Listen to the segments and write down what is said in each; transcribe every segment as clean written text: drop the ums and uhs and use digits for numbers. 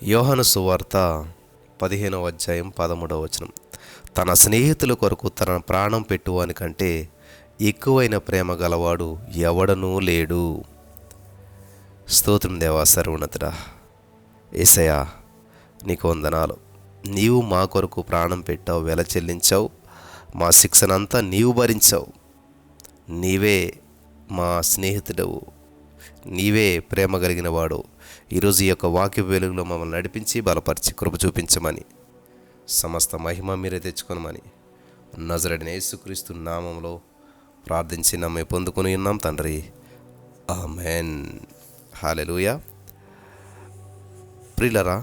యోహాను సువార్త 15వ అధ్యాయం 13వ వచనం. తన స్నేహితుల కొరకు తన ప్రాణం పెట్టువాని కంటే ఎక్కువైన ప్రేమ గలవాడు ఎవడనూ లేడు. స్తోత్రం దేవా, సర్వోన్నతుడా యేసయ్యా, నీకు వందనాలు. నీవు మా కొరకు ప్రాణం పెట్టావు, వెల చెల్లించావు, మా శిక్షనంతా నీవు భరించావు. నీవే మా స్నేహితుడవు, నీవే ప్రేమ కలిగిన వాడు. ఈరోజు ఈ యొక్క వాక్య వెలుగులో మమ్మల్ని నడిపించి బలపరిచి కృప చూపించమని, సమస్త మహిమ మీరే తెచ్చుకొనమని నజరేయుడైన యేసుక్రీస్తు నామములో ప్రార్థించి నమ్మి పొందుకొని ఉన్నాం తండ్రి, ఆమేన్. హల్లెలూయా. ప్రియులరా,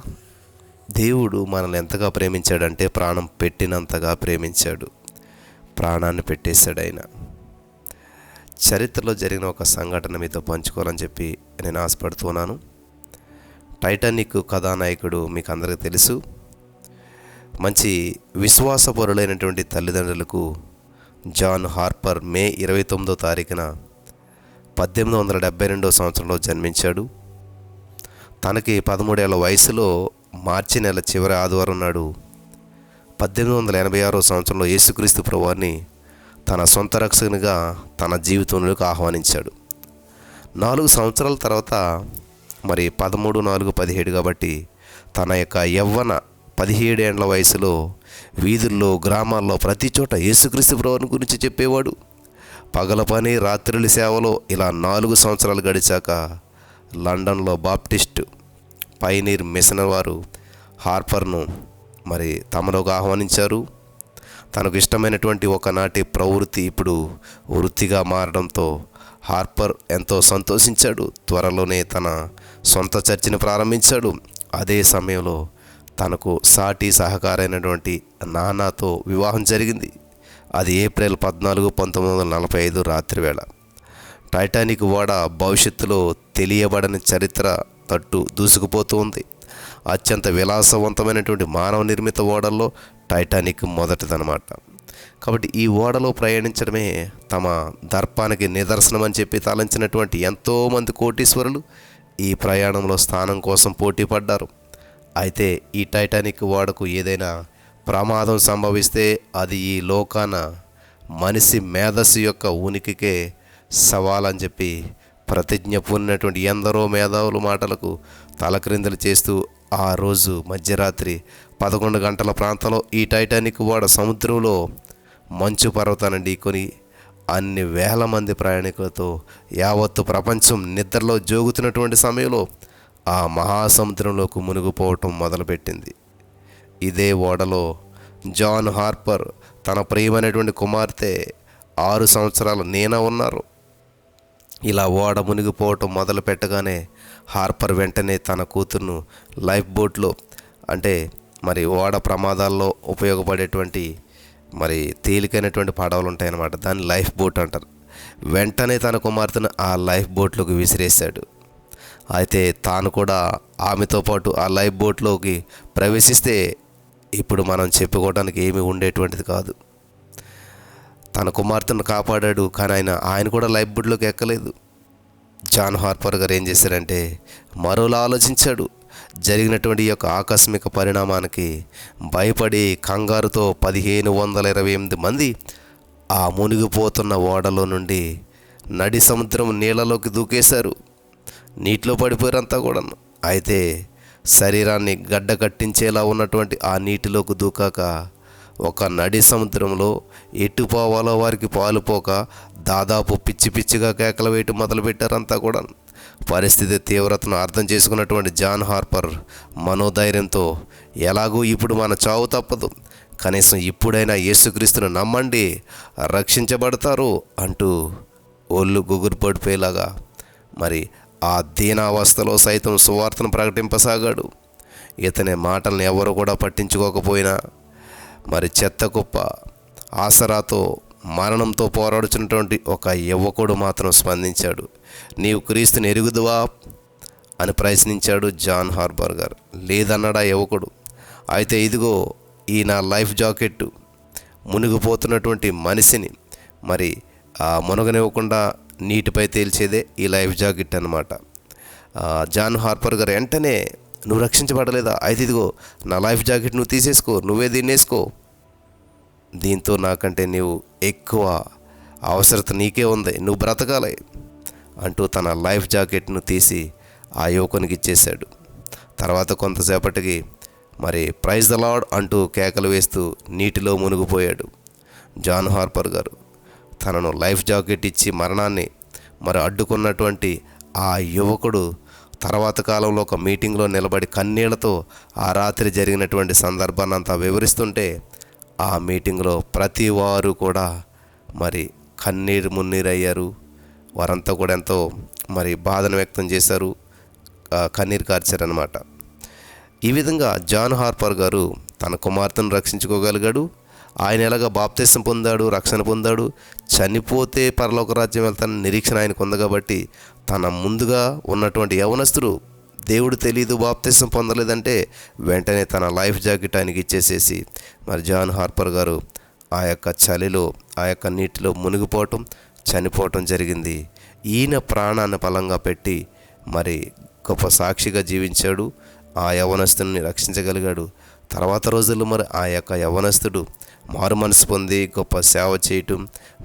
దేవుడు మనల్ని ఎంతగా ప్రేమించాడంటే ప్రాణం పెట్టినంతగా ప్రేమించాడు. ప్రాణాన్ని పెట్టేశాడు ఆయన. చరిత్రలో జరిగిన ఒక సంఘటన మీతో పంచుకోవాలని చెప్పి నేను ఆశపడుతున్నాను. టైటానిక్ కథానాయకుడు మీకు అందరికీ తెలుసు. మంచి విశ్వాసపరులైనటువంటి తల్లిదండ్రులకు జాన్ హార్పర్ మే 29వ తారీఖున 1872 సంవత్సరంలో జన్మించాడు. తనకి 13 ఏళ్ల వయసులో మార్చి నెల చివరి ఆదివారం నాడు 1886 సంవత్సరంలో యేసుక్రీస్తు ప్రభువారిని తన సొంత రక్షకునిగా తన జీవితంలోకి ఆహ్వానించాడు. 4 సంవత్సరాల తర్వాత, మరి 13, 4, 17 కాబట్టి తన యొక్క యవ్వన 17 ఏళ్ల వయసులో వీధుల్లో, గ్రామాల్లో, ప్రతి చోట యేసుక్రీస్తు ప్రభువుని గురించి చెప్పేవాడు. పగల పని, రాత్రుల సేవలో ఇలా 4 సంవత్సరాలు గడిచాక లండన్లో బాప్టిస్ట్ పైనీర్ మిషన్ వారు హార్పర్ను మరి తమలోకి ఆహ్వానించారు. తనకు ఇష్టమైనటువంటి ఒకనాటి ప్రవృత్తి ఇప్పుడు వృత్తిగా మారడంతో హార్పర్ ఎంతో సంతోషించాడు. త్వరలోనే తన సొంత చర్చిని ప్రారంభించాడు. అదే సమయంలో తనకు సాటి సహకారైనటువంటి నానాతో వివాహం జరిగింది. అది ఏప్రిల్ 14, 1945 రాత్రివేళ. టైటానిక్ ఓడ భవిష్యత్తులో తెలియబడని చరిత్ర తట్టు దూసుకుపోతూ ఉంది. అత్యంత విలాసవంతమైనటువంటి మానవ నిర్మిత ఓడల్లో టైటానిక్ మొదటిదనమాట. కాబట్టి ఈ ఓడలో ప్రయాణించడమే తమ దర్పానికి నిదర్శనం అని చెప్పి తలంచినటువంటి ఎంతోమంది కోటీశ్వరులు ఈ ప్రయాణంలో స్థానం కోసం పోటీ పడ్డారు. అయితే ఈ టైటానిక్ ఓడకు ఏదైనా ప్రమాదం సంభవిస్తే అది ఈ లోకాన మనిషి మేధస్సు యొక్క ఉనికికే సవాలని చెప్పి ప్రతిజ్ఞ పూనినటువంటి ఎందరో మేధావుల మాటలకు తలక్రిందులు చేస్తూ ఆ రోజు మధ్యరాత్రి 11 గంటల ప్రాంతంలో ఈ టైటానిక్ ఓడ సముద్రంలో మంచు పర్వతాన్ని ఢీకొని అన్ని వేల మంది ప్రయాణికులతో యావత్తు ప్రపంచం నిద్రలో జోగుతున్నటువంటి సమయంలో ఆ మహాసముద్రంలోకి మునిగిపోవటం మొదలుపెట్టింది. ఇదే ఓడలో జాన్ హార్పర్ తన ప్రియమైనటువంటి కుమార్తె 6 సంవత్సరాల నీనా ఉన్నారు. ఇలా ఓడ మునిగిపోవటం మొదలు పెట్టగానే హార్పర్ వెంటనే తన కూతురును లైఫ్ బోట్లో, అంటే మరి ఓడ ప్రమాదాల్లో ఉపయోగపడేటువంటి మరి తేలికైనటువంటి పడవలు ఉంటాయన్నమాట, దాన్ని లైఫ్ బోట్ అంటారు. వెంటనే తన కుమార్తెను ఆ లైఫ్ బోట్లోకి విసిరేశాడు. అయితే తాను కూడా ఆమెతో పాటు ఆ లైఫ్ బోట్లోకి ప్రవేశిస్తే ఇప్పుడు మనం చెప్పుకోవడానికి ఏమీ ఉండేటువంటిది కాదు. తన కుమార్తెను కాపాడాడు, కానీ ఆయన కూడా లైఫ్ బోట్లోకి ఎక్కలేదు. జాన్ హార్పర్ గారు ఏం చేశారంటే మరోలా ఆలోచించాడు. జరిగినటువంటి ఈ యొక్క ఆకస్మిక పరిణామానికి భయపడి కంగారుతో 1528 మంది ఆ మునిగిపోతున్న ఓడలో నుండి నడి సముద్రం నీళ్ళలోకి దూకేశారు. నీటిలో పడిపోయారంతా కూడా. అయితే శరీరాన్ని గడ్డ కట్టించేలా ఉన్నటువంటి ఆ నీటిలోకి దూకాక ఒక నడి సముద్రంలో ఎటు పోవాలో వారికి పాలుపోక దాదాపు పిచ్చి పిచ్చిగా కేకలు వేయటం మొదలుపెట్టారంతా కూడా. పరిస్థితి తీవ్రతను అర్థం చేసుకున్నటువంటి జాన్ హార్పర్ మనోధైర్యంతో, ఎలాగూ ఇప్పుడు మన చావు తప్పదు, కనీసం ఇప్పుడైనా యేసుక్రీస్తును నమ్మండి, రక్షించబడతారు అంటూ ఒళ్ళు గుగురు పడిపోయేలాగా మరి ఆ దీనావస్థలో సైతం సువార్తను ప్రకటింపసాగాడు. ఇతని మాటలను ఎవరు కూడా పట్టించుకోకపోయినా మరి చెత్త కుప్ప ఆసరాతో మరణంతో పోరాడుచున్నటువంటి ఒక యువకుడు మాత్రం స్పందించాడు. నీవు క్రీస్తుని ఎరుగుదువా అని ప్రశ్నించాడు జాన్ హార్పర్ గారు. లేదన్నాడు ఆ యువకుడు. అయితే ఇదిగో ఈ నా లైఫ్ జాకెట్ మునిగిపోతున్నటువంటి మనిషిని మరి మునగనివ్వకుండా నీటిపై తేల్చేదే ఈ లైఫ్ జాకెట్ అన్నమాట. జాన్ హార్పర్ గారు వెంటనే నువ్వు రక్షించబడలేదా? అయితే ఇదిగో నా లైఫ్ జాకెట్ నువ్వు తీసేసుకో, నువ్వే దీన్ని వేసుకో, దీంతో నాకంటే నీవు ఎక్కువ అవసరత నీకే ఉంది, నువ్వు బ్రతకాలి అంటూ తన లైఫ్ జాకెట్ను తీసి ఆ యువకునికి ఇచ్చేశాడు. తర్వాత కొంతసేపటికి మరి ప్రైజ్ ద లార్డ్ అంటూ కేకలు వేస్తూ నీటిలో మునిగిపోయాడు. జాన్ హార్పర్ గారు తనను లైఫ్ జాకెట్ ఇచ్చి మరణాన్ని మరి అడ్డుకున్నటువంటి ఆ యువకుడు తర్వాత కాలంలో ఒక మీటింగ్లో నిలబడి కన్నీళ్లతో ఆ రాత్రి జరిగినటువంటి సందర్భాన్ని అంతా వివరిస్తుంటే ఆ మీటింగ్లో ప్రతి వారు కూడా మరి కన్నీరు మున్నీరయ్యారు. వారంతా కూడా ఎంతో మరి బాధను వ్యక్తం చేశారు, కన్నీరు కార్చారనమాట. ఈ విధంగా జాన్ హార్పర్ గారు తన కుమార్తెను రక్షించుకోగలిగాడు. ఆయన ఎలాగ బాప్తిసం పొందాడు, రక్షణ పొందాడు, చనిపోతే పరలోక రాజ్యం వెళ్తానని నిరీక్షణ ఆయనకు ఉంది. కాబట్టి తన ముందుగా ఉన్నటువంటి యవనస్తుడు దేవుడు తెలియదు, బాప్తిసం పొందలేదంటే వెంటనే తన లైఫ్ జాకెట్ ఆయనకి ఇచ్చేసేసి మరి జాన్ హార్పర్ గారు ఆ యొక్క చలిలో ఆ యొక్క నీటిలో మునిగిపోవటం, చనిపోవటం జరిగింది. ఈయన ప్రాణాన్ని బలంగా పెట్టి మరి గొప్ప సాక్షిగా జీవించాడు, ఆ యవనస్తుని రక్షించగలిగాడు. తర్వాత రోజుల్లో మరి ఆ యొక్క యవనస్తుడు మారు మనసు పొంది గొప్ప సేవ చేయటం,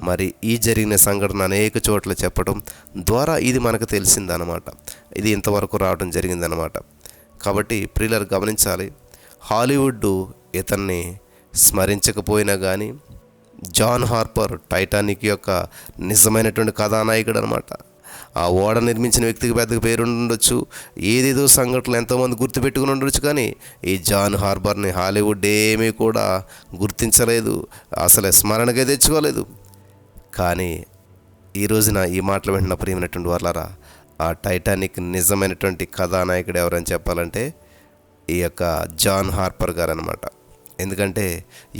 మరి ఈ జరిగిన సంఘటన అనేక చోట్ల చెప్పటం ద్వారా ఇది మనకు తెలిసిందనమాట. ఇది ఇంతవరకు రావడం జరిగిందనమాట. కాబట్టి ప్రియులారు గమనించాలి, హాలీవుడ్ ఇతన్ని స్మరించకపోయినా కానీ జాన్ హార్పర్ టైటానిక్ యొక్క నిజమైనటువంటి కథానాయకుడు అనమాట. ఆ ఓడ నిర్మించిన వ్యక్తికి పెద్దగా పేరు ఉండొచ్చు, ఏదేదో సంఘటనలు ఎంతోమంది గుర్తుపెట్టుకుని ఉండొచ్చు, కానీ ఈ జాన్ హార్పర్ని హాలీవుడ్ ఏమీ కూడా గుర్తించలేదు, అసలు స్మరణగా తెచ్చుకోలేదు. కానీ ఈ రోజున ఈ మాటలు వింటున్న ప్రియమైనటువంటి వాళ్ళారా, ఆ టైటానిక్ నిజమైనటువంటి కథానాయకుడు ఎవరని చెప్పాలంటే ఈ యొక్క జాన్ హార్పర్ గారు అనమాట. ఎందుకంటే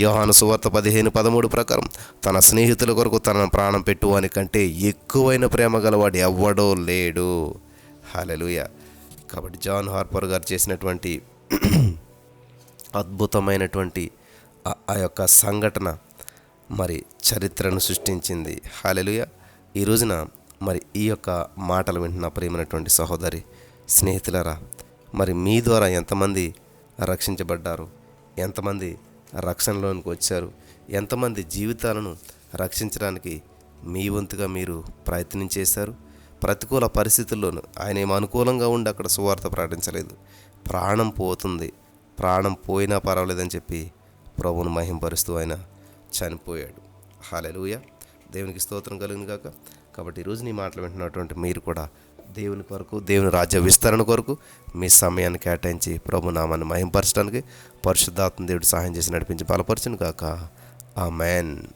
యోహాను సువార్త 15:13 ప్రకారం తన స్నేహితుల కొరకు తన ప్రాణం పెట్టువాని కంటే ఎక్కువైన ప్రేమ గలవాడు ఎవ్వడో లేడు. హల్లెలూయా. కాబట్టి జాన్ హార్పర్ గారు చేసినటువంటి అద్భుతమైనటువంటి ఆ యొక్క సంఘటన మరి చరిత్రను సృష్టించింది. హల్లెలూయా. ఈ రోజున మరి ఈ యొక్క మాటలు వింటున్న ప్రియమైనటువంటి సహోదరి స్నేహితులారా, మరి మీ ద్వారా ఎంతమంది రక్షించబడ్డారు, ఎంతమంది రక్షణలోనికి వచ్చారు, ఎంతమంది జీవితాలను రక్షించడానికి మీ వంతుగా మీరు ప్రయత్నం చేశారు. ప్రతికూల పరిస్థితుల్లోనూ ఆయన ఏమో అనుకూలంగా ఉండి అక్కడ సువార్త ప్రకటించలేదు. ప్రాణం పోతుంది, ప్రాణం పోయినా పర్వాలేదని చెప్పి ప్రభువును మహింపరుస్తూ ఆయన చనిపోయాడు. హల్లెలూయా. దేవునికి స్తోత్రం కలుగును గాక. కాబట్టి ఈరోజు నీ మాటలు వింటున్నటువంటి మీరు కూడా దేవుని కొరకు, దేవుని రాజ్య విస్తరణ కొరకు మీ సమయాన్ని కేటాయించి ప్రభు నామాన్ని మహింపరచడానికి పరిశుద్ధాత్మ దేవుడు సహాయం చేసి నడిపించి బలపరచును గాక. ఆమేన్.